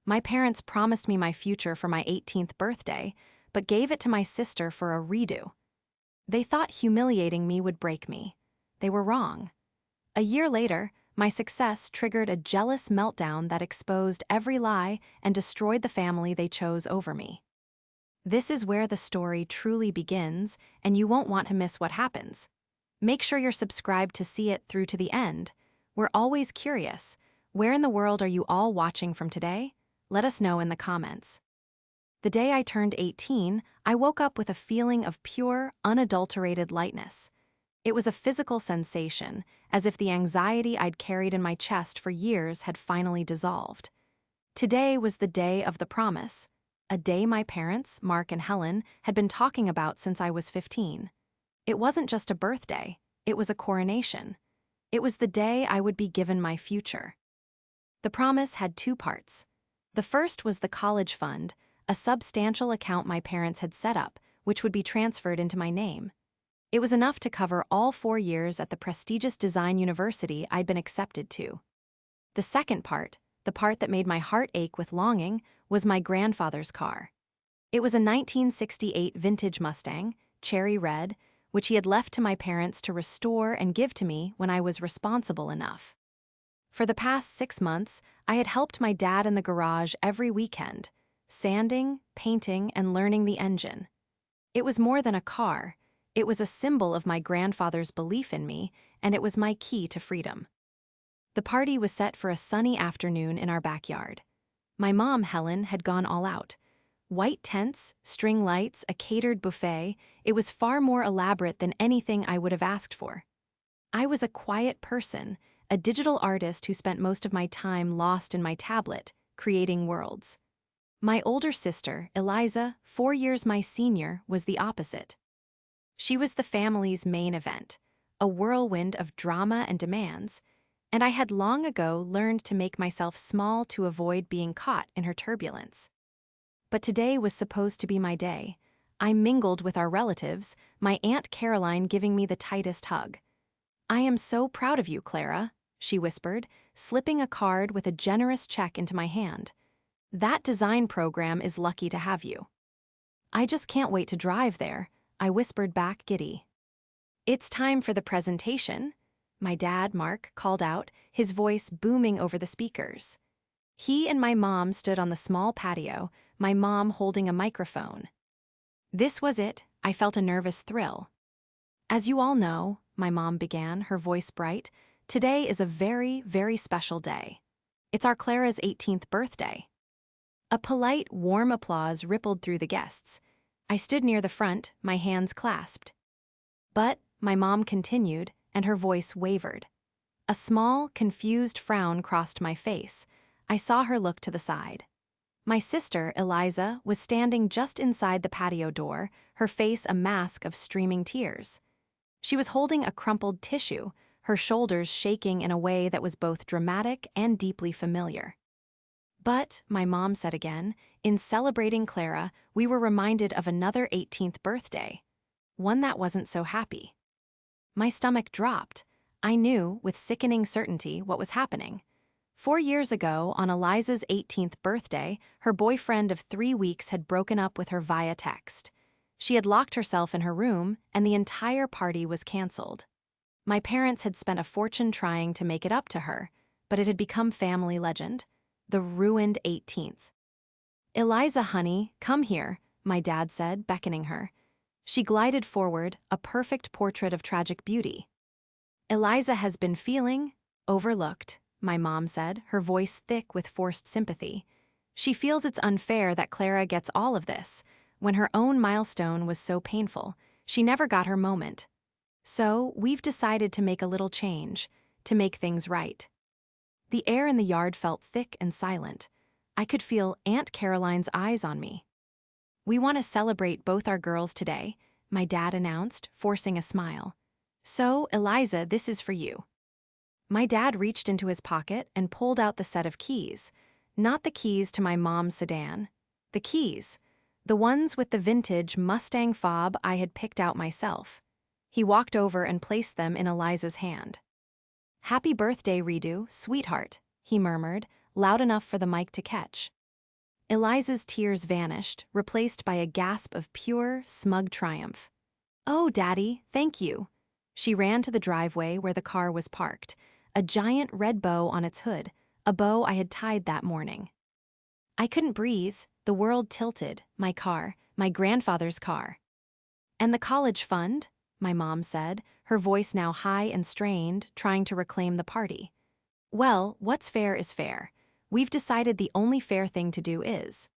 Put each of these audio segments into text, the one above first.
My parents promised me my future for my 18th birthday, but gave it to my sister for a redo. They thought humiliating me would break me. They were wrong. A year later, my success triggered a jealous meltdown that exposed every lie and destroyed the family they chose over me. This is where the story truly begins, and you won't want to miss what happens. Make sure you're subscribed to see it through to the end. We're always curious. Where in the world are you all watching from today? Let us know in the comments. The day I turned 18, I woke up with a feeling of pure, unadulterated lightness. It was a physical sensation, as if the anxiety I'd carried in my chest for years had finally dissolved. Today was the day of the promise, a day my parents, Mark and Helen, had been talking about since I was 15. It wasn't just a birthday, it was a coronation. It was the day I would be given my future. The promise had two parts. The first was the college fund, a substantial account my parents had set up, which would be transferred into my name. It was enough to cover all 4 years at the prestigious design university I'd been accepted to. The second part, the part that made my heart ache with longing, was my grandfather's car. It was a 1968 vintage Mustang, cherry red, which he had left to my parents to restore and give to me when I was responsible enough. For the past 6 months, I had helped my dad in the garage every weekend, sanding, painting, and learning the engine. It was more than a car. It was a symbol of my grandfather's belief in me, and it was my key to freedom. The party was set for a sunny afternoon in our backyard. My mom, Helen, had gone all out. White tents, string lights, a catered buffet, it was far more elaborate than anything I would have asked for. I was a quiet person, a digital artist who spent most of my time lost in my tablet, creating worlds. My older sister, Eliza, 4 years my senior, was the opposite. She was the family's main event, a whirlwind of drama and demands, and I had long ago learned to make myself small to avoid being caught in her turbulence. But today was supposed to be my day. I mingled with our relatives, my Aunt Caroline giving me the tightest hug. "I am so proud of you, Clara," she whispered, slipping a card with a generous check into my hand. "That design program is lucky to have you." "I just can't wait to drive there," I whispered back, giddy. "It's time for the presentation," my dad, Mark, called out, his voice booming over the speakers. He and my mom stood on the small patio, my mom holding a microphone. This was it. I felt a nervous thrill. "As you all know," my mom began, her voice bright, "today is a very, very special day. It's our Clara's 18th birthday." A polite, warm applause rippled through the guests. I stood near the front, my hands clasped. "But," my mom continued, and her voice wavered. A small, confused frown crossed my face. I saw her look to the side. My sister, Eliza, was standing just inside the patio door, her face a mask of streaming tears. She was holding a crumpled tissue, her shoulders shaking in a way that was both dramatic and deeply familiar. "But," my mom said again, "in celebrating Clara, we were reminded of another 18th birthday. One that wasn't so happy." My stomach dropped. I knew, with sickening certainty, what was happening. 4 years ago, on Eliza's 18th birthday, her boyfriend of 3 weeks had broken up with her via text. She had locked herself in her room, and the entire party was canceled. My parents had spent a fortune trying to make it up to her, but it had become family legend. The ruined 18th. "Eliza, honey, come here," my dad said, beckoning her. She glided forward, a perfect portrait of tragic beauty. "Eliza has been feeling overlooked," my mom said, her voice thick with forced sympathy. "She feels it's unfair that Clara gets all of this, when her own milestone was so painful. She never got her moment. So, we've decided to make a little change, to make things right." The air in the yard felt thick and silent. I could feel Aunt Caroline's eyes on me. "We want to celebrate both our girls today," my dad announced, forcing a smile. "So, Eliza, this is for you." My dad reached into his pocket and pulled out the set of keys. Not the keys to my mom's sedan. The keys. The ones with the vintage Mustang fob I had picked out myself. He walked over and placed them in Eliza's hand. "Happy birthday, Redo, sweetheart," he murmured, loud enough for the mic to catch. Eliza's tears vanished, replaced by a gasp of pure, smug triumph. "Oh, Daddy, thank you." She ran to the driveway where the car was parked, a giant red bow on its hood, a bow I had tied that morning. I couldn't breathe, the world tilted, my car, my grandfather's car. "And the college fund?" my mom said, her voice now high and strained, trying to reclaim the party. "Well, what's fair is fair. We've decided the only fair thing to do is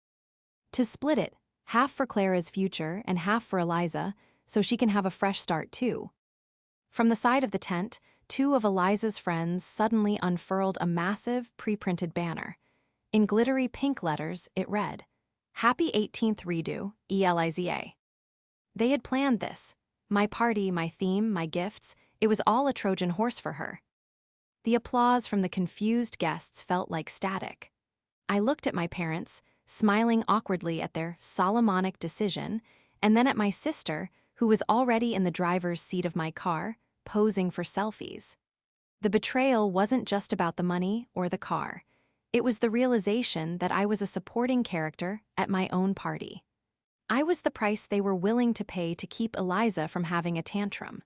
to split it, half for Clara's future and half for Eliza, so she can have a fresh start too." From the side of the tent, two of Eliza's friends suddenly unfurled a massive, pre-printed banner. In glittery pink letters, it read, "Happy 18th Redo, Eliza." They had planned this. My party, my theme, my gifts, it was all a Trojan horse for her. The applause from the confused guests felt like static. I looked at my parents, smiling awkwardly at their Solomonic decision, and then at my sister, who was already in the driver's seat of my car, posing for selfies. The betrayal wasn't just about the money or the car. It was the realization that I was a supporting character at my own party. I was the price they were willing to pay to keep Eliza from having a tantrum.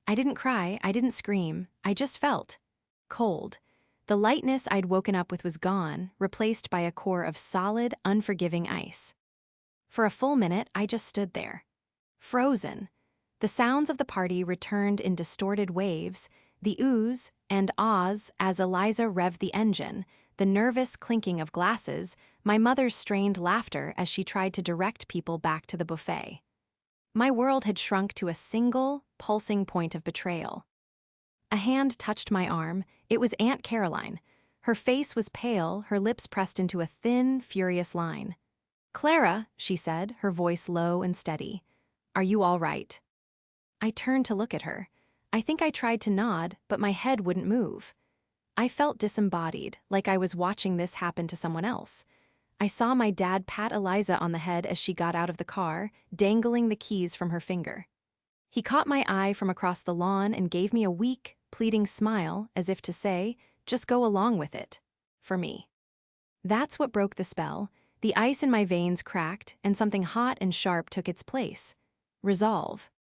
I didn't cry, I didn't scream, I just felt cold. The lightness I'd woken up with was gone, replaced by a core of solid, unforgiving ice. For a full minute, I just stood there, frozen. The sounds of the party returned in distorted waves, the oohs and ahs as Eliza revved the engine, the nervous clinking of glasses, my mother's strained laughter as she tried to direct people back to the buffet. My world had shrunk to a single, pulsing point of betrayal. A hand touched my arm. It was Aunt Caroline. Her face was pale, her lips pressed into a thin, furious line. "Clara," she said, her voice low and steady. "Are you all right?" I turned to look at her. I think I tried to nod, but my head wouldn't move. I felt disembodied, like I was watching this happen to someone else. I saw my dad pat Eliza on the head as she got out of the car, dangling the keys from her finger. He caught my eye from across the lawn and gave me a weak, pleading smile, as if to say, "Just go along with it." For me. That's what broke the spell. The ice in my veins cracked, and something hot and sharp took its place. Resolve.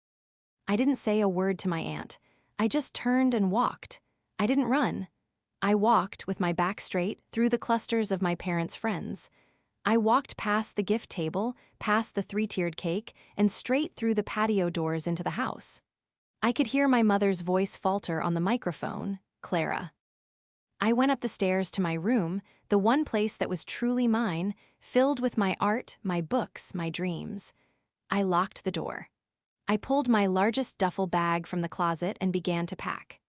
I didn't say a word to my aunt. I just turned and walked. I didn't run. I walked, with my back straight, through the clusters of my parents' friends. I walked past the gift table, past the three-tiered cake, and straight through the patio doors into the house. I could hear my mother's voice falter on the microphone, "Clara." I went up the stairs to my room, the one place that was truly mine, filled with my art, my books, my dreams. I locked the door. I pulled my largest duffel bag from the closet and began to pack.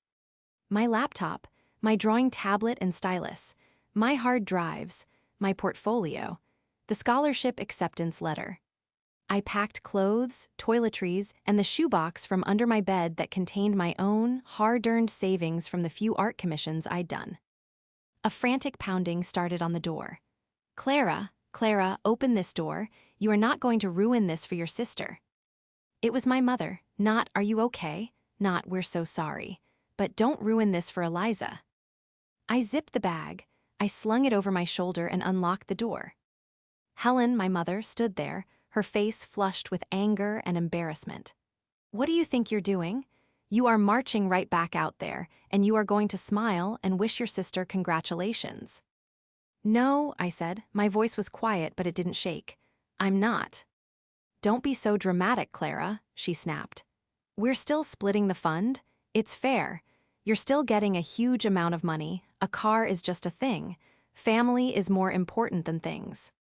My laptop, my drawing tablet and stylus, my hard drives, my portfolio, the scholarship acceptance letter. I packed clothes, toiletries, and the shoebox from under my bed that contained my own, hard-earned savings from the few art commissions I'd done. A frantic pounding started on the door. "Clara, Clara, open this door. You are not going to ruin this for your sister." It was my mother, not "Are you okay?" Not "We're so sorry," but "Don't ruin this for Eliza." I zipped the bag. I slung it over my shoulder and unlocked the door. Helen, my mother, stood there, her face flushed with anger and embarrassment. "What do you think you're doing? You are marching right back out there, and you are going to smile and wish your sister congratulations." "No," I said. My voice was quiet, but it didn't shake. "I'm not." "Don't be so dramatic, Clara," she snapped. "We're still splitting the fund. It's fair. You're still getting a huge amount of money. A car is just a thing. Family is more important than things."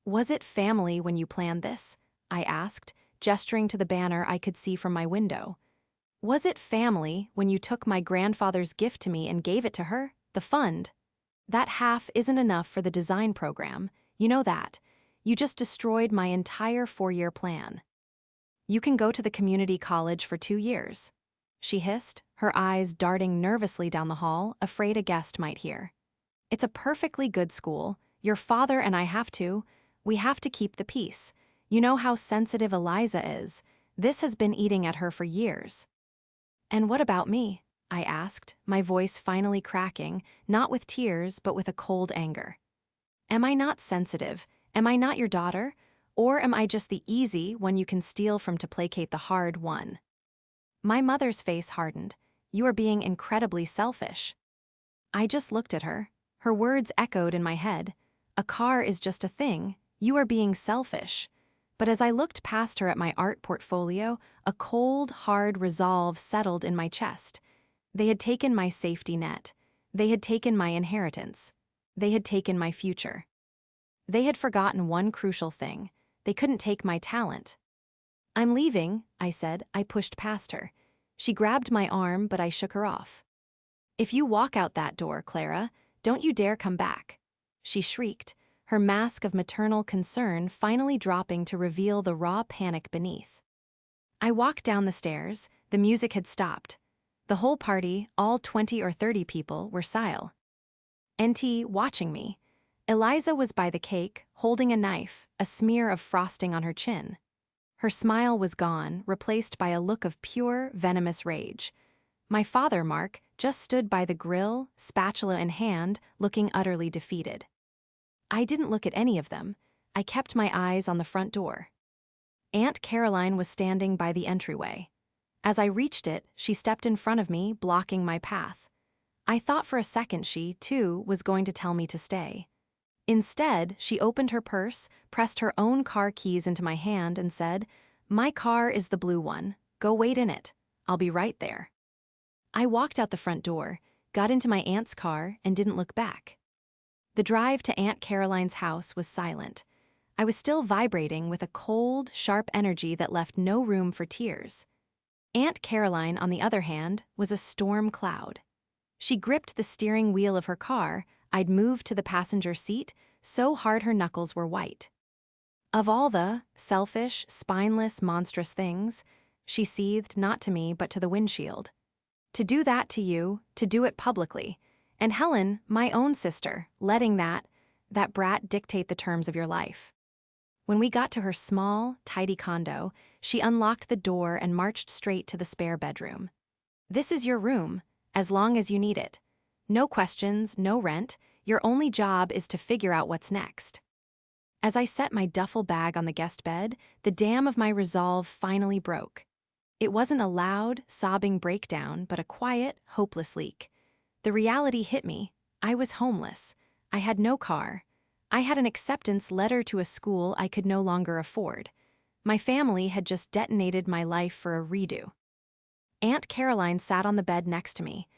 "Was it family when you planned this?" I asked, gesturing to the banner I could see from my window. "Was it family when you took my grandfather's gift to me and gave it to her, the fund? That half isn't enough for the design program. You know that. You just destroyed my entire 4-year plan. You can go to the community college for 2 years." She hissed, her eyes darting nervously down the hall, afraid a guest might hear. "It's a perfectly good school. Your father and I we have to keep the peace. You know how sensitive Eliza is. This has been eating at her for years." "And what about me?" I asked, my voice finally cracking, not with tears but with a cold anger. Am I not sensitive? Am I not your daughter? Or am I just the easy one you can steal from to placate the hard one? My mother's face hardened. You are being incredibly selfish. I just looked at her. Her words echoed in my head. A car is just a thing. You are being selfish. But as I looked past her at my art portfolio, a cold, hard resolve settled in my chest. They had taken my safety net. They had taken my inheritance. They had taken my future. They had forgotten one crucial thing. They couldn't take my talent. I'm leaving, I said. I pushed past her. She grabbed my arm, but I shook her off. If you walk out that door, Clara, don't you dare come back. She shrieked, her mask of maternal concern finally dropping to reveal the raw panic beneath. I walked down the stairs. The music had stopped. The whole party, all 20 or 30 people, were silent. NT watching me. Eliza was by the cake, holding a knife, a smear of frosting on her chin. Her smile was gone, replaced by a look of pure, venomous rage. My father, Mark, just stood by the grill, spatula in hand, looking utterly defeated. I didn't look at any of them. I kept my eyes on the front door. Aunt Caroline was standing by the entryway. As I reached it, she stepped in front of me, blocking my path. I thought for a second she, too, was going to tell me to stay. Instead, she opened her purse, pressed her own car keys into my hand, and said, "My car is the blue one. Go wait in it. I'll be right there." I walked out the front door, got into my aunt's car, and didn't look back. The drive to Aunt Caroline's house was silent. I was still vibrating with a cold, sharp energy that left no room for tears. Aunt Caroline, on the other hand, was a storm cloud. She gripped the steering wheel of her car. I'd moved to the passenger seat, so hard her knuckles were white. Of all the selfish, spineless, monstrous things, she seethed not to me but to the windshield. To do that to you, to do it publicly, and Helen, my own sister, letting that brat dictate the terms of your life. When we got to her small, tidy condo, she unlocked the door and marched straight to the spare bedroom. "This is your room, as long as you need it. No questions, no rent. Your only job is to figure out what's next." As I set my duffel bag on the guest bed, the dam of my resolve finally broke. It wasn't a loud, sobbing breakdown, but a quiet, hopeless leak. The reality hit me. I was homeless. I had no car. I had an acceptance letter to a school I could no longer afford. My family had just detonated my life for a redo. Aunt Caroline sat on the bed next to me.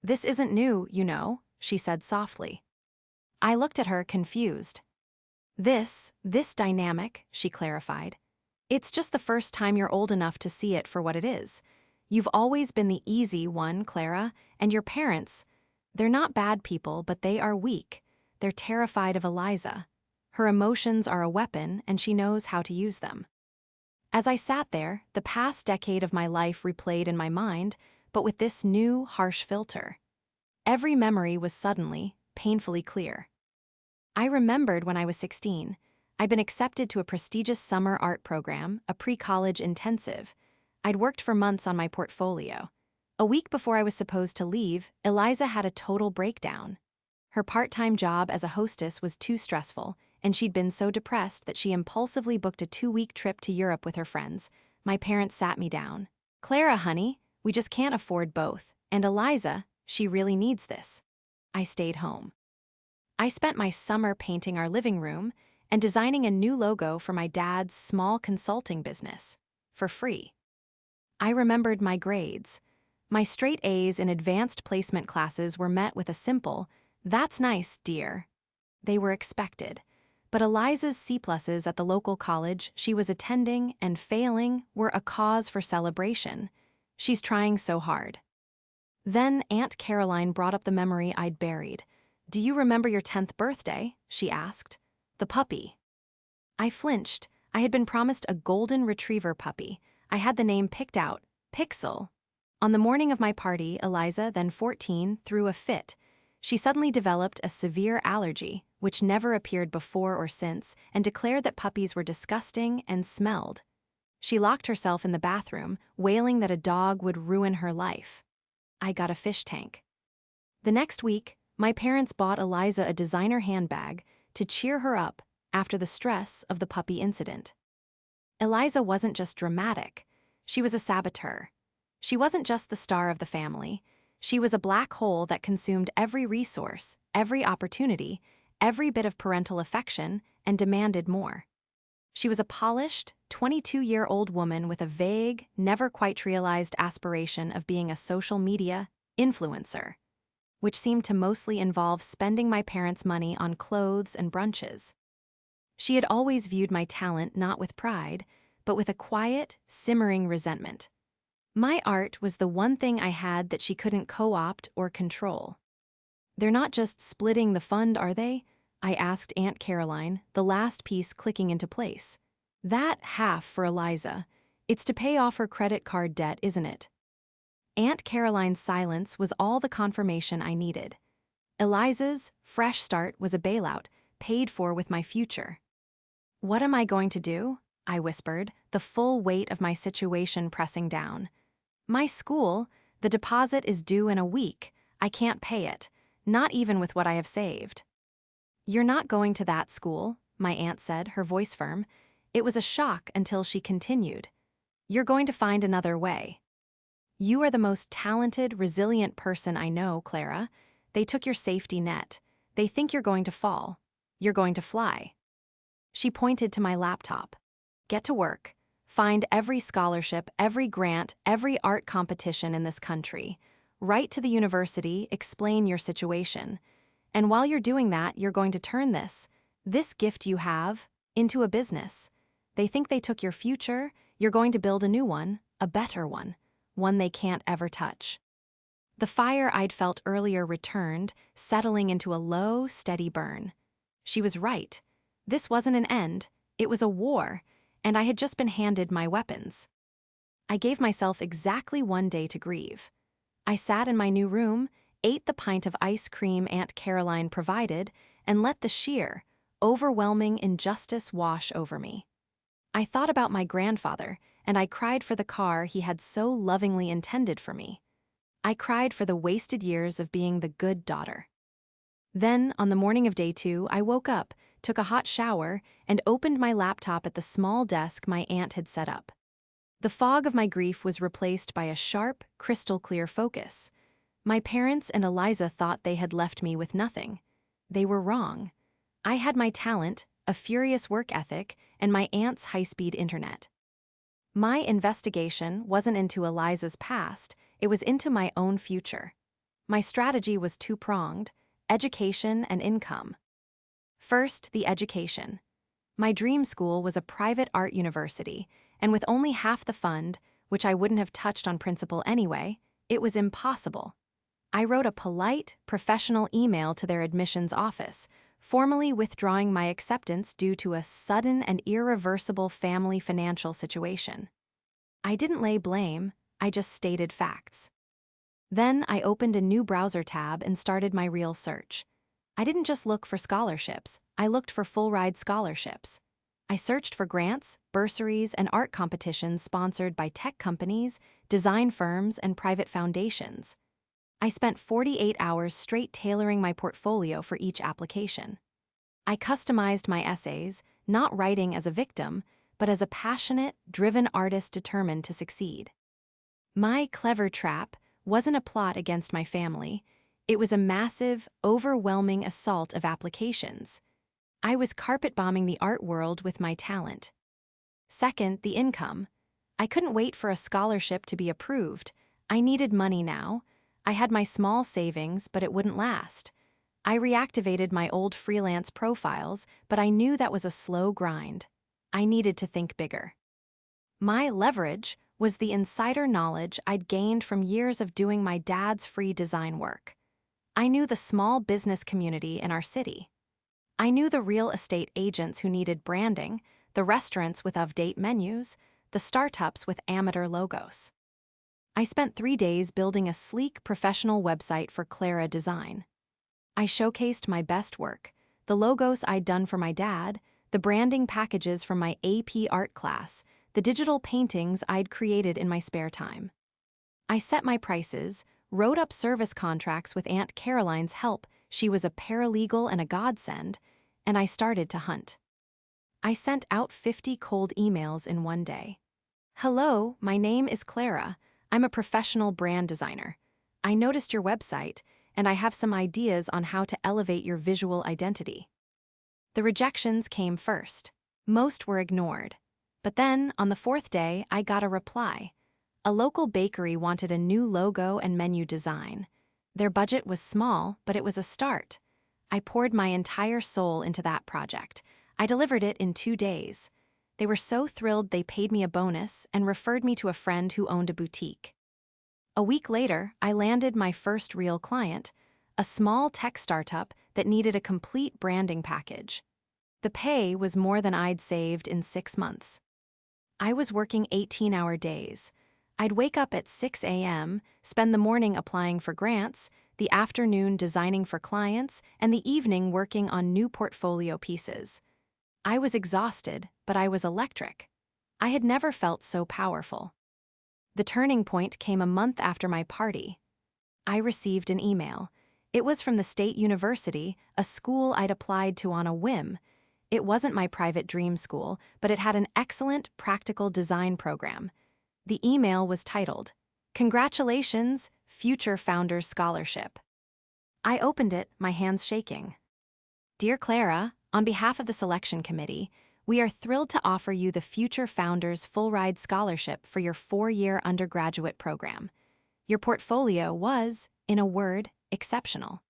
"This isn't new, you know," she said softly. I looked at her, confused. This dynamic," she clarified. "It's just the first time you're old enough to see it for what it is. You've always been the easy one, Clara, and your parents, they're not bad people, but they are weak. They're terrified of Eliza. Her emotions are a weapon, and she knows how to use them." As I sat there, the past decade of my life replayed in my mind, but with this new, harsh filter. Every memory was suddenly, painfully clear. I remembered when I was 16. I'd been accepted to a prestigious summer art program, a pre-college intensive. I'd worked for months on my portfolio. A week before I was supposed to leave, Eliza had a total breakdown. Her part-time job as a hostess was too stressful, and she'd been so depressed that she impulsively booked a 2-week trip to Europe with her friends. My parents sat me down. "Clara, honey, we just can't afford both. And Eliza, she really needs this." I stayed home. I spent my summer painting our living room and designing a new logo for my dad's small consulting business, for free. I remembered my grades. My straight A's in advanced placement classes were met with a simple, "That's nice, dear." They were expected. But Eliza's C+s at the local college she was attending and failing were a cause for celebration. She's trying so hard. Then Aunt Caroline brought up the memory I'd buried. "Do you remember your 10th birthday?" she asked. "The puppy." I flinched. I had been promised a golden retriever puppy. I had the name picked out, Pixel. On the morning of my party, Eliza, then 14, threw a fit. She suddenly developed a severe allergy, which never appeared before or since, and declared that puppies were disgusting and smelled. She locked herself in the bathroom, wailing that a dog would ruin her life. I got a fish tank. The next week, my parents bought Eliza a designer handbag, to cheer her up after the stress of the puppy incident. Eliza wasn't just dramatic, she was a saboteur. She wasn't just the star of the family, she was a black hole that consumed every resource, every opportunity, every bit of parental affection, and demanded more. She was a polished, 22-year-old woman with a vague, never quite realized aspiration of being a social media influencer, which seemed to mostly involve spending my parents' money on clothes and brunches. She had always viewed my talent not with pride, but with a quiet, simmering resentment. My art was the one thing I had that she couldn't co-opt or control. "They're not just splitting the fund, are they?" I asked Aunt Caroline, the last piece clicking into place. "That half for Eliza. It's to pay off her credit card debt, isn't it?" Aunt Caroline's silence was all the confirmation I needed. Eliza's fresh start was a bailout, paid for with my future. "What am I going to do?" I whispered, the full weight of my situation pressing down. "My school, the deposit is due in a week. I can't pay it, not even with what I have saved." "You're not going to that school," my aunt said, her voice firm. It was a shock until she continued. "You're going to find another way. You are the most talented, resilient person I know, Clara. They took your safety net. They think you're going to fall. You're going to fly." She pointed to my laptop. "Get to work. Find every scholarship, every grant, every art competition in this country. Write to the university, explain your situation. And while you're doing that, you're going to turn this gift you have, into a business. They think they took your future, you're going to build a new one, a better one they can't ever touch." The fire I'd felt earlier returned, settling into a low, steady burn. She was right. This wasn't an end, it was a war, and I had just been handed my weapons. I gave myself exactly 1 day to grieve. I sat in my new room, ate the pint of ice cream Aunt Caroline provided, and let the sheer, overwhelming injustice wash over me. I thought about my grandfather, and I cried for the car he had so lovingly intended for me. I cried for the wasted years of being the good daughter. Then, on the morning of day 2, I woke up, took a hot shower, and opened my laptop at the small desk my aunt had set up. The fog of my grief was replaced by a sharp, crystal-clear focus. My parents and Eliza thought they had left me with nothing. They were wrong. I had my talent, a furious work ethic, and my aunt's high-speed internet. My investigation wasn't into Eliza's past, it was into my own future. My strategy was two-pronged: education and income. First, the education. My dream school was a private art university, and with only half the fund, which I wouldn't have touched on principle anyway, it was impossible. I wrote a polite, professional email to their admissions office, formally withdrawing my acceptance due to a sudden and irreversible family financial situation. I didn't lay blame, I just stated facts. Then I opened a new browser tab and started my real search. I didn't just look for scholarships, I looked for full-ride scholarships. I searched for grants, bursaries, and art competitions sponsored by tech companies, design firms, and private foundations. I spent 48 hours straight tailoring my portfolio for each application. I customized my essays, not writing as a victim, but as a passionate, driven artist determined to succeed. My clever trap wasn't a plot against my family. It was a massive, overwhelming assault of applications. I was carpet-bombing the art world with my talent. Second, the income. I couldn't wait for a scholarship to be approved. I needed money now. I had my small savings, but it wouldn't last. I reactivated my old freelance profiles, but I knew that was a slow grind. I needed to think bigger. My leverage was the insider knowledge I'd gained from years of doing my dad's free design work. I knew the small business community in our city. I knew the real estate agents who needed branding, the restaurants with out-of-date menus, the startups with amateur logos. I spent 3 days building a sleek, professional website for Clara Design. I showcased my best work, the logos I'd done for my dad, the branding packages from my AP art class, the digital paintings I'd created in my spare time. I set my prices, wrote up service contracts with Aunt Caroline's help, she was a paralegal and a godsend, and I started to hunt. I sent out 50 cold emails in one day. Hello, my name is Clara. I'm a professional brand designer. I noticed your website, and I have some ideas on how to elevate your visual identity. The rejections came first. Most were ignored. But then, on the fourth day, I got a reply. A local bakery wanted a new logo and menu design. Their budget was small, but it was a start. I poured my entire soul into that project. I delivered it in 2 days. They were so thrilled they paid me a bonus and referred me to a friend who owned a boutique. A week later, I landed my first real client, a small tech startup that needed a complete branding package. The pay was more than I'd saved in 6 months. I was working 18-hour days. I'd wake up at 6 a.m., spend the morning applying for grants, the afternoon designing for clients, and the evening working on new portfolio pieces. I was exhausted, but I was electric. I had never felt so powerful. The turning point came a month after my party. I received an email. It was from the State University, a school I'd applied to on a whim. It wasn't my private dream school, but it had an excellent practical design program. The email was titled, "Congratulations, Future Founders Scholarship." I opened it, my hands shaking. Dear Clara, on behalf of the selection committee, we are thrilled to offer you the Future Founders Full-Ride Scholarship for your 4-year undergraduate program. Your portfolio was, in a word, exceptional.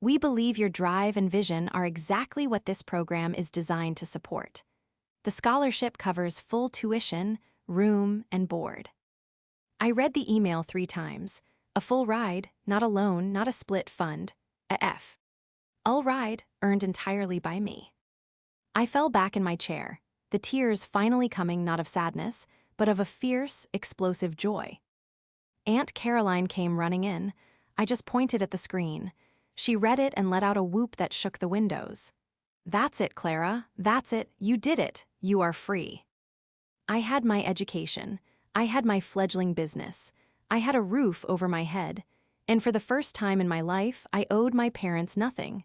We believe your drive and vision are exactly what this program is designed to support. The scholarship covers full tuition, room, and board. I read the email 3 times. A full ride, not a loan, not a split fund, a F. All ride, earned entirely by me. I fell back in my chair, the tears finally coming not of sadness, but of a fierce, explosive joy. Aunt Caroline came running in. I just pointed at the screen. She read it and let out a whoop that shook the windows. That's it, Clara. That's it. You did it. You are free. I had my education. I had my fledgling business. I had a roof over my head. And for the first time in my life, I owed my parents nothing.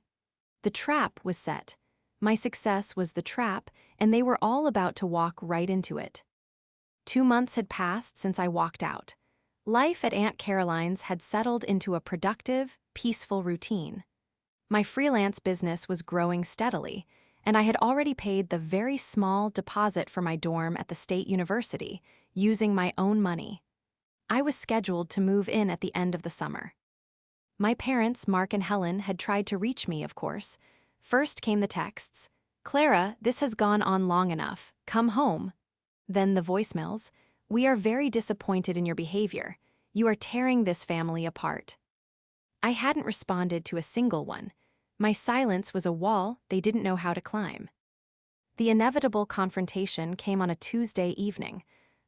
The trap was set. My success was the trap, and they were all about to walk right into it. 2 months had passed since I walked out. Life at Aunt Caroline's had settled into a productive, peaceful routine. My freelance business was growing steadily, and I had already paid the very small deposit for my dorm at the State University, using my own money. I was scheduled to move in at the end of the summer. My parents, Mark and Helen, had tried to reach me, of course. First came the texts, "Clara, this has gone on long enough. Come home." Then the voicemails, "We are very disappointed in your behavior. You are tearing this family apart." I hadn't responded to a single one. My silence was a wall they didn't know how to climb. The inevitable confrontation came on a Tuesday evening.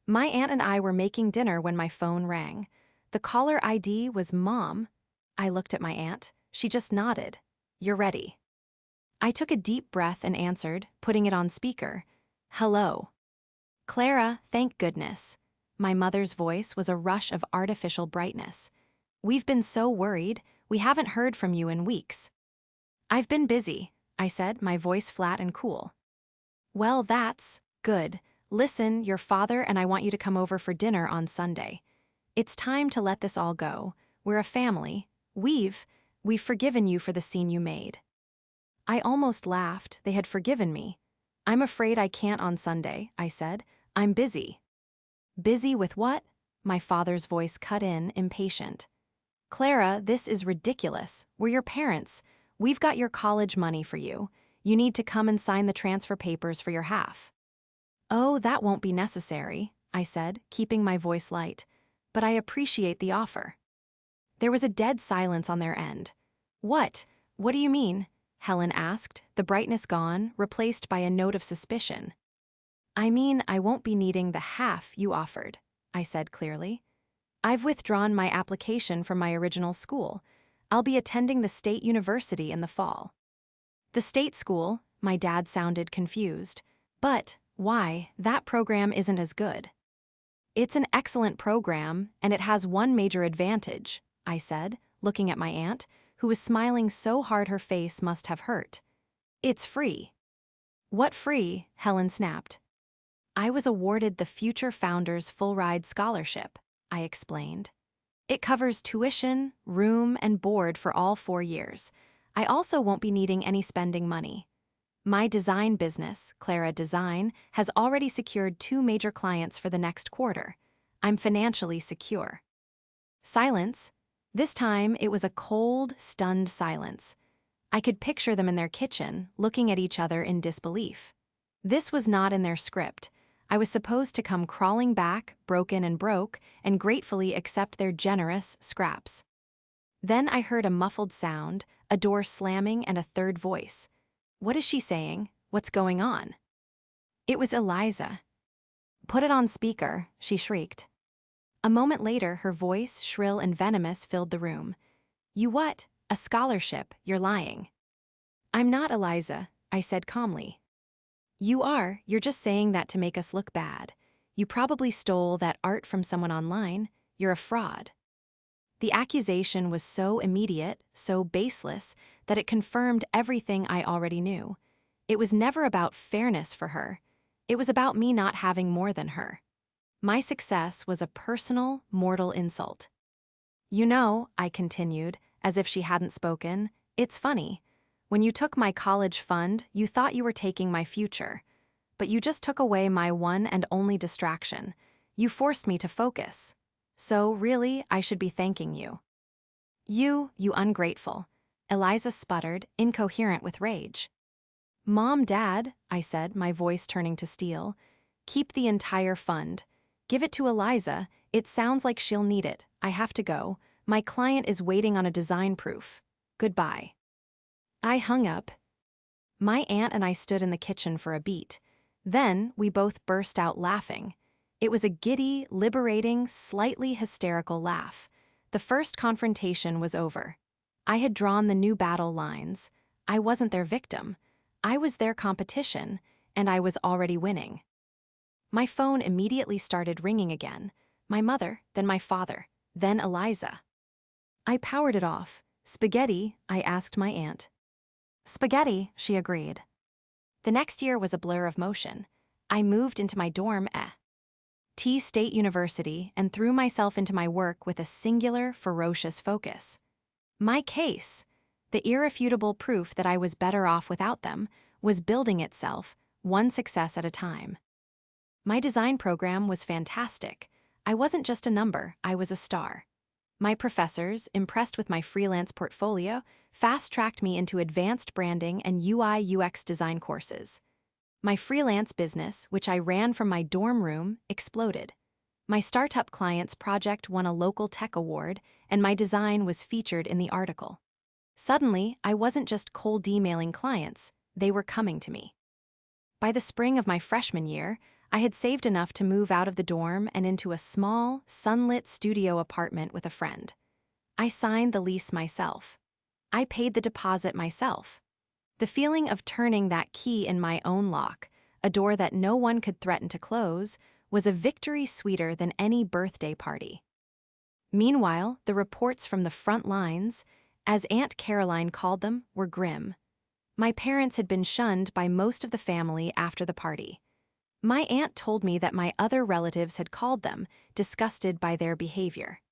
My aunt and I were making dinner when my phone rang. The caller ID was Mom. I looked at my aunt. She just nodded. "You're ready." I took a deep breath and answered, putting it on speaker. "Hello." "Clara, thank goodness." My mother's voice was a rush of artificial brightness. "We've been so worried. We haven't heard from you in weeks." "I've been busy," I said, my voice flat and cool. "Well, that's good. Listen, your father and I want you to come over for dinner on Sunday. It's time to let this all go. We're a family. We've forgiven you for the scene you made." I almost laughed. They had forgiven me. "I'm afraid I can't on Sunday," I said. "I'm busy." "Busy with what?" My father's voice cut in, impatient. "Clara, this is ridiculous. We're your parents. We've got your college money for you. You need to come and sign the transfer papers for your half." "Oh, that won't be necessary," I said, keeping my voice light. "But I appreciate the offer." There was a dead silence on their end. What do you mean?" Helen asked, the brightness gone, replaced by a note of suspicion. "I mean I won't be needing the half you offered," I said clearly. "I've withdrawn my application from my original school. I'll be attending the State University in the fall." "The state school?" My dad sounded confused. "But why? That program isn't as good." "It's an excellent program, and it has one major advantage," I said, looking at my aunt, who was smiling so hard her face must have hurt. It's free. What free? Helen snapped. I was awarded the Future Founders Full Ride Scholarship, I explained. It covers tuition, room, and board for all 4 years. I also won't be needing any spending money. My design business, Clara Design, has already secured 2 major clients for the next quarter. I'm financially secure. Silence. This time, it was a cold, stunned silence. I could picture them in their kitchen, looking at each other in disbelief. This was not in their script. I was supposed to come crawling back, broken and broke, and gratefully accept their generous scraps. Then I heard a muffled sound, a door slamming, and a third voice. What is she saying? What's going on? It was Eliza. Put it on speaker, she shrieked. A moment later, her voice, shrill and venomous, filled the room. You what? A scholarship, you're lying. I'm not Eliza, I said calmly. You are, you're just saying that to make us look bad. You probably stole that art from someone online. You're a fraud. The accusation was so immediate, so baseless, that it confirmed everything I already knew. It was never about fairness for her. It was about me not having more than her. My success was a personal, mortal insult. You know, I continued, as if she hadn't spoken, it's funny. When you took my college fund, you thought you were taking my future. But you just took away my one and only distraction. You forced me to focus. So, really, I should be thanking you. You ungrateful. Eliza sputtered, incoherent with rage. Mom, Dad, I said, my voice turning to steel. Keep the entire fund. Give it to Eliza. It sounds like she'll need it. I have to go. My client is waiting on a design proof. Goodbye. I hung up. My aunt and I stood in the kitchen for a beat. Then we both burst out laughing. It was a giddy, liberating, slightly hysterical laugh. The first confrontation was over. I had drawn the new battle lines. I wasn't their victim. I was their competition, and I was already winning. My phone immediately started ringing again. My mother, then my father, then Eliza. I powered it off. Spaghetti, I asked my aunt. Spaghetti, she agreed. The next year was a blur of motion. I moved into my dorm T State University and threw myself into my work with a singular, ferocious focus. My case, the irrefutable proof that I was better off without them, was building itself, one success at a time. My design program was fantastic. I wasn't just a number, I was a star. My professors, impressed with my freelance portfolio, fast-tracked me into advanced branding and UI/UX design courses. My freelance business, which I ran from my dorm room, exploded. My startup client's project won a local tech award, and my design was featured in the article. Suddenly, I wasn't just cold emailing clients, they were coming to me. By the spring of my freshman year, I had saved enough to move out of the dorm and into a small, sunlit studio apartment with a friend. I signed the lease myself. I paid the deposit myself. The feeling of turning that key in my own lock, a door that no one could threaten to close, was a victory sweeter than any birthday party. Meanwhile, the reports from the front lines, as Aunt Caroline called them, were grim. My parents had been shunned by most of the family after the party. My aunt told me that my other relatives had called them, disgusted by their behavior.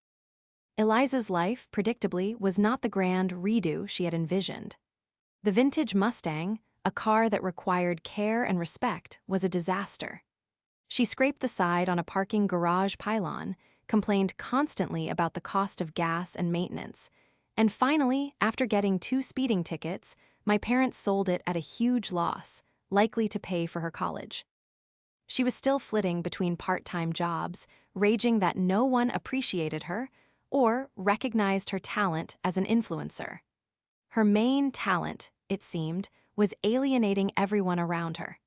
Eliza's life, predictably, was not the grand redo she had envisioned. The vintage Mustang, a car that required care and respect, was a disaster. She scraped the side on a parking garage pylon, complained constantly about the cost of gas and maintenance, and finally, after getting 2 speeding tickets, my parents sold it at a huge loss, likely to pay for her college. She was still flitting between part-time jobs, raging that no one appreciated her or recognized her talent as an influencer. Her main talent, it seemed, was alienating everyone around her.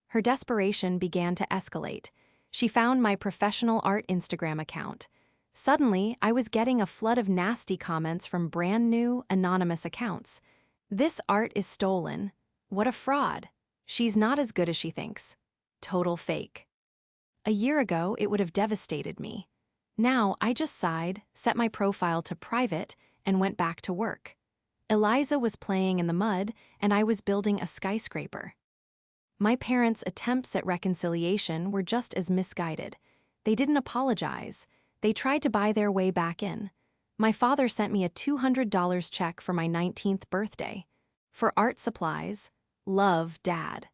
Her desperation began to escalate. She found my professional art Instagram account. Suddenly, I was getting a flood of nasty comments from brand new, anonymous accounts. This art is stolen. What a fraud. She's not as good as she thinks. Total fake. A year ago, it would have devastated me. Now, I just sighed, set my profile to private, and went back to work. Eliza was playing in the mud, and I was building a skyscraper. My parents' attempts at reconciliation were just as misguided. They didn't apologize. They tried to buy their way back in. My father sent me a $200 check for my 19th birthday. For art supplies, love, Dad.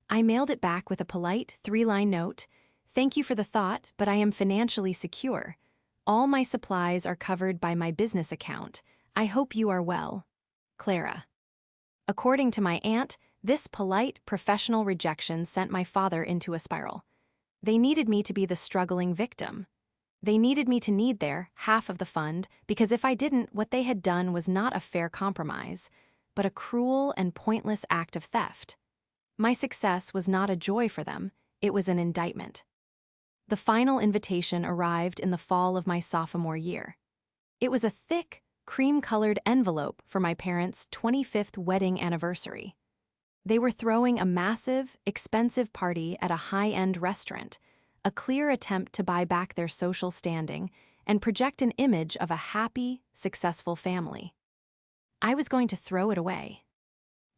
I mailed it back with a polite 3-line note. Thank you for the thought, but I am financially secure. All my supplies are covered by my business account. I hope you are well. Clara. According to my aunt, this polite, professional rejection sent my father into a spiral. They needed me to be the struggling victim. They needed me to need their half of the fund, because if I didn't, what they had done was not a fair compromise, but a cruel and pointless act of theft. My success was not a joy for them, it was an indictment. The final invitation arrived in the fall of my sophomore year. It was a thick, cream-colored envelope for my parents' 25th wedding anniversary. They were throwing a massive, expensive party at a high-end restaurant, a clear attempt to buy back their social standing and project an image of a happy, successful family. I was going to throw it away.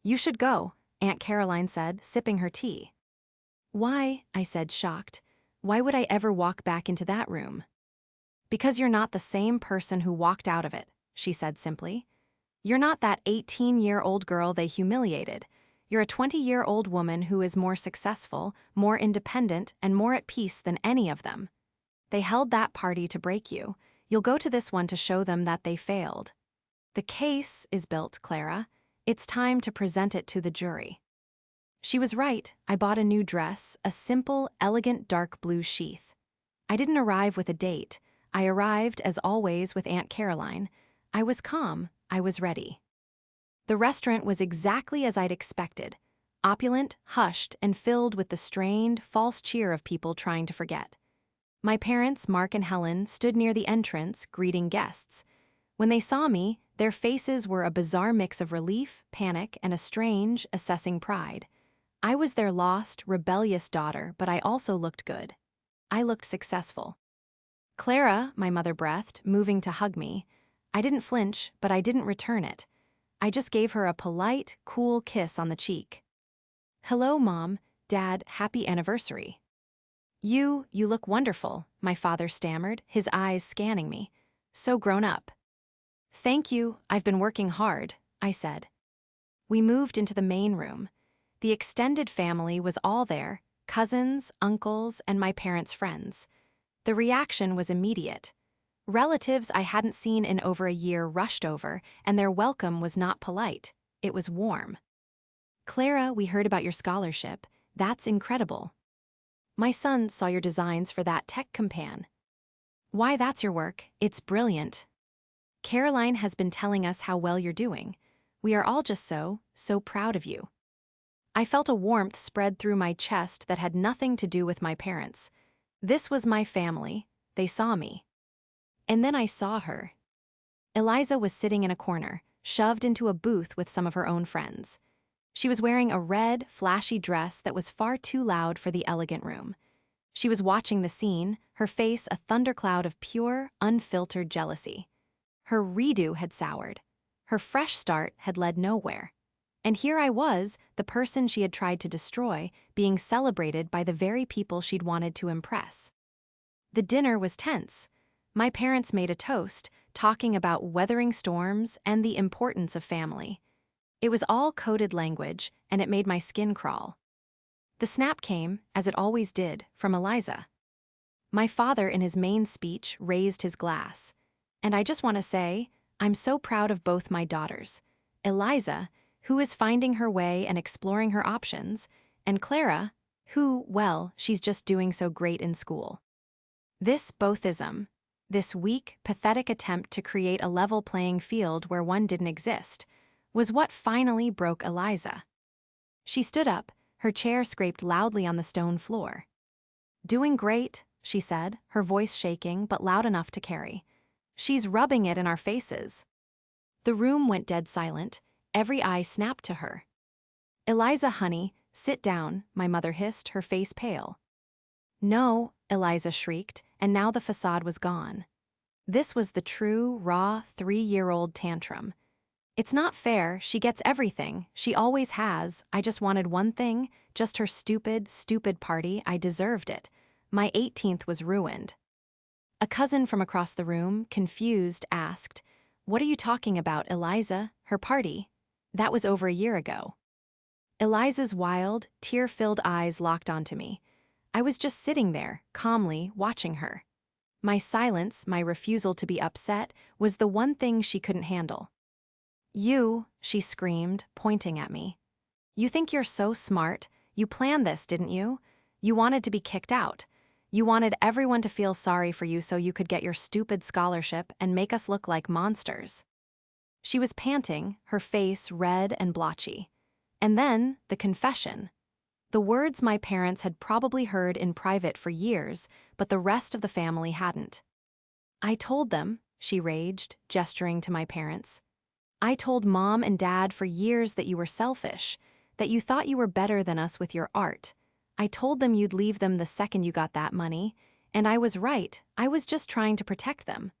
You should go, Aunt Caroline said, sipping her tea. Why, I said, shocked. Why would I ever walk back into that room? Because you're not the same person who walked out of it, she said simply. You're not that 18-year-old girl they humiliated. You're a 20-year-old woman who is more successful, more independent, and more at peace than any of them. They held that party to break you. You'll go to this one to show them that they failed. The case is built, Clara. It's time to present it to the jury. She was right. I bought a new dress, a simple, elegant dark blue sheath. I didn't arrive with a date. I arrived, as always, with Aunt Caroline. I was calm. I was ready. The restaurant was exactly as I'd expected, opulent, hushed, and filled with the strained, false cheer of people trying to forget. My parents, Mark and Helen, stood near the entrance, greeting guests. When they saw me, their faces were a bizarre mix of relief, panic, and a strange, assessing pride. I was their lost, rebellious daughter, but I also looked good. I looked successful. Clara, my mother breathed, moving to hug me. I didn't flinch, but I didn't return it. I just gave her a polite, cool kiss on the cheek. Hello, Mom, Dad, happy anniversary. You look wonderful, my father stammered, his eyes scanning me. So grown up. Thank you, I've been working hard, I said. We moved into the main room. The extended family was all there, cousins, uncles, and my parents' friends. The reaction was immediate. Relatives I hadn't seen in over a year rushed over, and their welcome was not polite. It was warm. Clara, we heard about your scholarship. That's incredible. My son saw your designs for that tech compan. Why, that's your work. It's brilliant. Caroline has been telling us how well you're doing. We are all just so proud of you. I felt a warmth spread through my chest that had nothing to do with my parents. This was my family. They saw me. And then I saw her. Eliza was sitting in a corner, shoved into a booth with some of her own friends. She was wearing a red, flashy dress that was far too loud for the elegant room. She was watching the scene, her face a thundercloud of pure, unfiltered jealousy. Her redo had soured. Her fresh start had led nowhere. And here I was, the person she had tried to destroy, being celebrated by the very people she'd wanted to impress. The dinner was tense. My parents made a toast, talking about weathering storms and the importance of family. It was all coded language, and it made my skin crawl. The snap came, as it always did, from Eliza. My father, in his main speech, raised his glass. And I just want to say, I'm so proud of both my daughters. Eliza, who is finding her way and exploring her options, and Clara, who, well, she's just doing so great in school. This boathism, this weak, pathetic attempt to create a level playing field where one didn't exist, was what finally broke Eliza. She stood up, her chair scraped loudly on the stone floor. Doing great, she said, her voice shaking but loud enough to carry. She's rubbing it in our faces. The room went dead silent, every eye snapped to her. Eliza, honey, sit down, my mother hissed, her face pale. No, Eliza shrieked, and now the facade was gone. This was the true, raw, 3-year-old tantrum. It's not fair, she gets everything, she always has, I just wanted one thing, just her stupid, stupid party, I deserved it. My 18th was ruined. A cousin from across the room, confused, asked, "What are you talking about, Eliza? Her party? That was over a year ago." Eliza's wild, tear-filled eyes locked onto me. I was just sitting there, calmly, watching her. My silence, my refusal to be upset, was the one thing she couldn't handle. "You," she screamed, pointing at me. "You think you're so smart? You planned this, didn't you? You wanted to be kicked out. You wanted everyone to feel sorry for you so you could get your stupid scholarship and make us look like monsters." She was panting, her face red and blotchy. And then, the confession. The words my parents had probably heard in private for years, but the rest of the family hadn't. "I told them," she raged, gesturing to my parents. "I told Mom and Dad for years that you were selfish, that you thought you were better than us with your art. I told them you'd leave them the second you got that money, and I was right, I was just trying to protect them.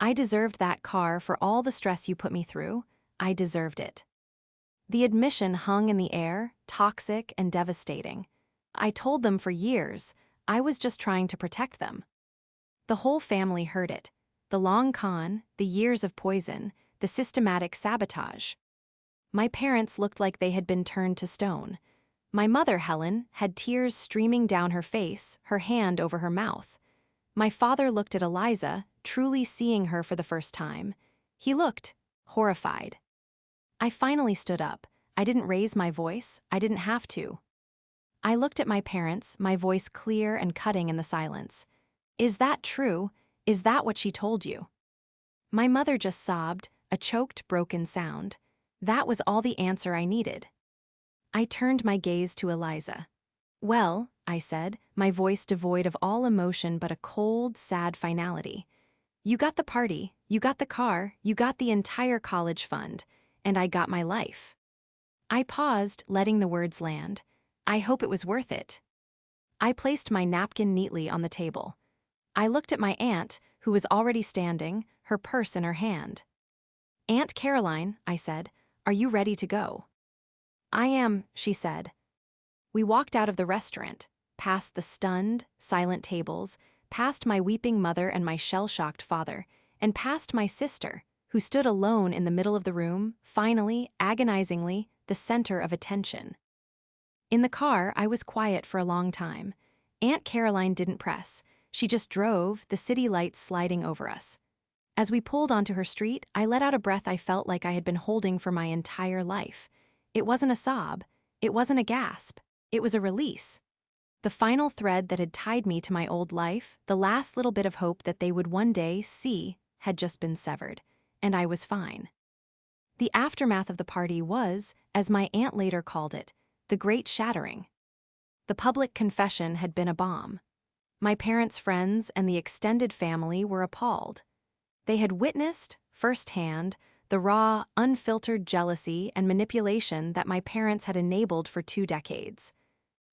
I deserved that car for all the stress you put me through. I deserved it." The admission hung in the air, toxic and devastating. I told them for years, I was just trying to protect them. The whole family heard it. The long con, the years of poison, the systematic sabotage. My parents looked like they had been turned to stone. My mother, Helen, had tears streaming down her face, her hand over her mouth. My father looked at Eliza, truly seeing her for the first time. He looked horrified. I finally stood up. I didn't raise my voice. I didn't have to. I looked at my parents, my voice clear and cutting in the silence. "Is that true? Is that what she told you?" My mother just sobbed, a choked, broken sound. That was all the answer I needed. I turned my gaze to Eliza. "Well," I said, my voice devoid of all emotion but a cold, sad finality. "You got the party, you got the car, you got the entire college fund, and I got my life." I paused, letting the words land. I hope it was worth it. I placed my napkin neatly on the table. I looked at my aunt, who was already standing, her purse in her hand. "Aunt Caroline," I said, "are you ready to go?" "I am," she said. We walked out of the restaurant, past the stunned, silent tables, past my weeping mother and my shell-shocked father, and past my sister, who stood alone in the middle of the room, finally, agonizingly, the center of attention. In the car, I was quiet for a long time. Aunt Caroline didn't press. She just drove, the city lights sliding over us. As we pulled onto her street, I let out a breath I felt like I had been holding for my entire life. It wasn't a sob. It wasn't a gasp. It was a release. The final thread that had tied me to my old life, the last little bit of hope that they would one day see, had just been severed. And I was fine. The aftermath of the party was, as my aunt later called it, the great shattering. The public confession had been a bomb. My parents' friends and the extended family were appalled. They had witnessed, firsthand, the raw, unfiltered jealousy and manipulation that my parents had enabled for 2 decades.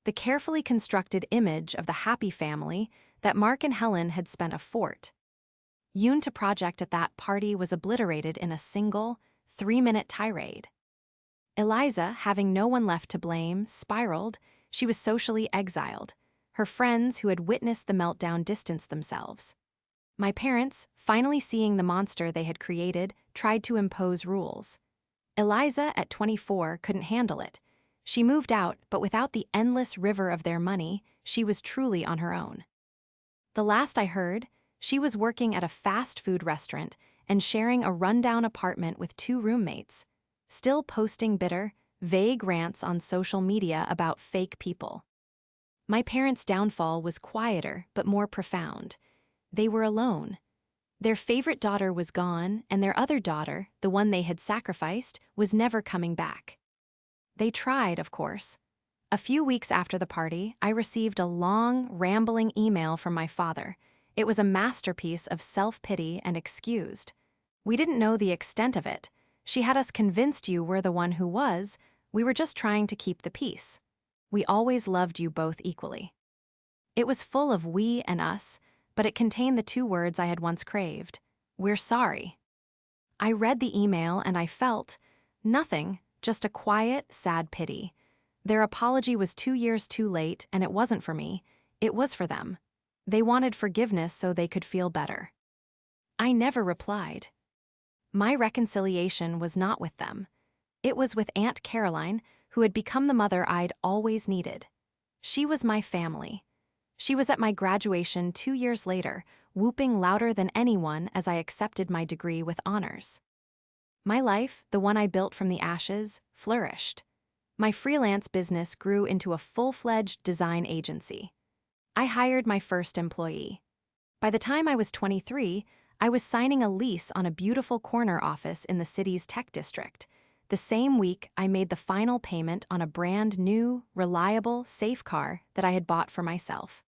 The carefully constructed image of the happy family that Mark and Helen had spent a fort. Hewn to project at that party was obliterated in a single, 3-minute tirade. Eliza, having no one left to blame, spiraled. She was socially exiled. Her friends who had witnessed the meltdown distanced themselves. My parents, finally seeing the monster they had created, tried to impose rules. Eliza, at 24, couldn't handle it. She moved out, but without the endless river of their money, she was truly on her own. The last I heard, she was working at a fast food restaurant and sharing a rundown apartment with 2 roommates, still posting bitter, vague rants on social media about fake people. My parents' downfall was quieter but more profound. They were alone. Their favorite daughter was gone, and their other daughter, the one they had sacrificed, was never coming back. They tried, of course. A few weeks after the party, I received a long, rambling email from my father. It was a masterpiece of self-pity and excused. "We didn't know the extent of it. She had us convinced you were the one who was. We were just trying to keep the peace. We always loved you both equally." It was full of we and us, but it contained the 2 words I had once craved. "We're sorry." I read the email and I felt, Nothing, just a quiet, sad pity. Their apology was 2 years too late, and it wasn't for me. It was for them. They wanted forgiveness so they could feel better. I never replied. My reconciliation was not with them. It was with Aunt Caroline, who had become the mother I'd always needed. She was my family. She was at my graduation 2 years later, whooping louder than anyone as I accepted my degree with honors. My life, the one I built from the ashes, flourished. My freelance business grew into a full-fledged design agency. I hired my first employee. By the time I was 23, I was signing a lease on a beautiful corner office in the city's tech district. The same week, I made the final payment on a brand new, reliable, safe car that I had bought for myself.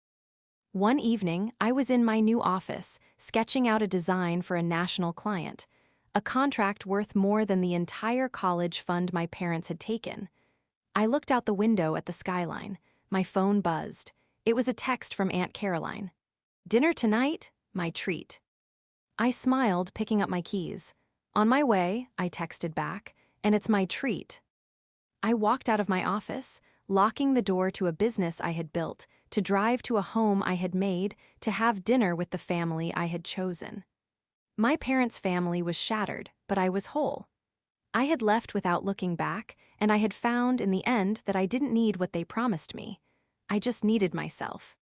One evening, I was in my new office, sketching out a design for a national client, a contract worth more than the entire college fund my parents had taken. I looked out the window at the skyline. My phone buzzed. It was a text from Aunt Caroline. "Dinner tonight? My treat." I smiled, picking up my keys. "On my way," I texted back, "and it's my treat." I walked out of my office, locking the door to a business I had built, to drive to a home I had made, to have dinner with the family I had chosen. My parents' family was shattered, but I was whole. I had left without looking back, and I had found in the end that I didn't need what they promised me. I just needed myself.